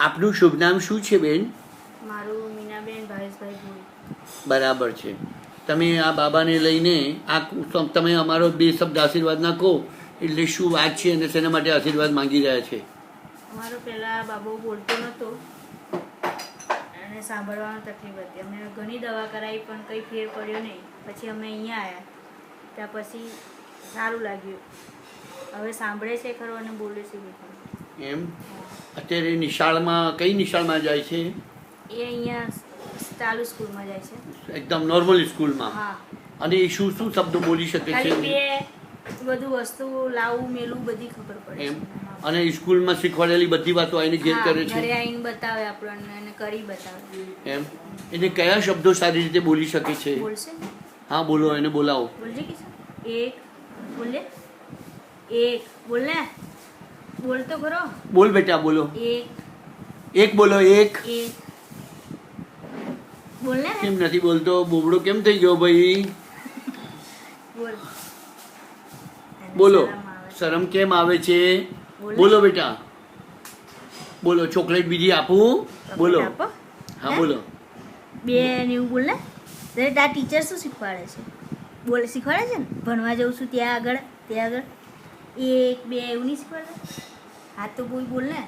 આપનું શુભ નામ શું છે બેન? મારું મીનાબેન ભાવેશભાઈ ભોઈ. બરાબર છે. તમે આ બાબાને લઈને તમે અમારો 2 શબ્દ આશીર્વાદના કહો, એટલે શું વાત છે અને શેના માટે આશીર્વાદ માંગી રહ્યા છે? અમારો પહેલાં બાબો બોલતો નહોતો અને સાંભળવામાં તકલીફ હતી. અમે ઘણી દવા કરાવી પણ કંઈ ફેર પડ્યો નહીં. પછી અમે અહીંયા આવ્યા ત્યાં પછી સારું લાગ્યું. હવે સાંભળે છે ખરો અને બોલે છે બી ખરો. એમ? અત્યારે નિશાળમાં કઈ નિશાળમાં જાય છે? એ અહીંયા ચાલુ સ્કૂલમાં જાય છે. એકદમ નોર્મલ સ્કૂલમાં? હા. અને એ શું શું શબ્દો બોલી શકે છે? ખાલી બધું વસ્તુ લાવવું મેલું બધી ખબર પડે એમ? છે. અને સ્કૂલમાં શીખવાડેલી બધી વાતો આવીને ઘેર કરે છે? ઘરે આવીને બતાવે આપણને અને કરી બતાવે. એમ? એને કયા શબ્દો સારી રીતે બોલી શકે છે? બોલશે? હા, બોલો, એને બોલાવો. બોલજે કે એક બોલે, એક બોલ ને, બોલ તો ખરો. બોલ બેટા, બોલો. એક બોલો. એક બોલ ને. કેમ નથી બોલતો? બોબડો કેમ થઈ ગયો ભાઈ? બોલ. બોલો. શરમ આવે. શરમ કેમ આવે છે? બોલ. બોલો બેટા, બોલો. ચોકલેટ બીજી આપું? બોલો. આપો. હા, બોલો. બે ને એવું બોલ ને. તાર ટીચર શું શીખવાડે છે? બોલ શીખવાડે છે ને? ભણવા જઉં છું ત્યાં આગળ એક બે એવું નહીં શીખવાડે? હા તો બોલ ને.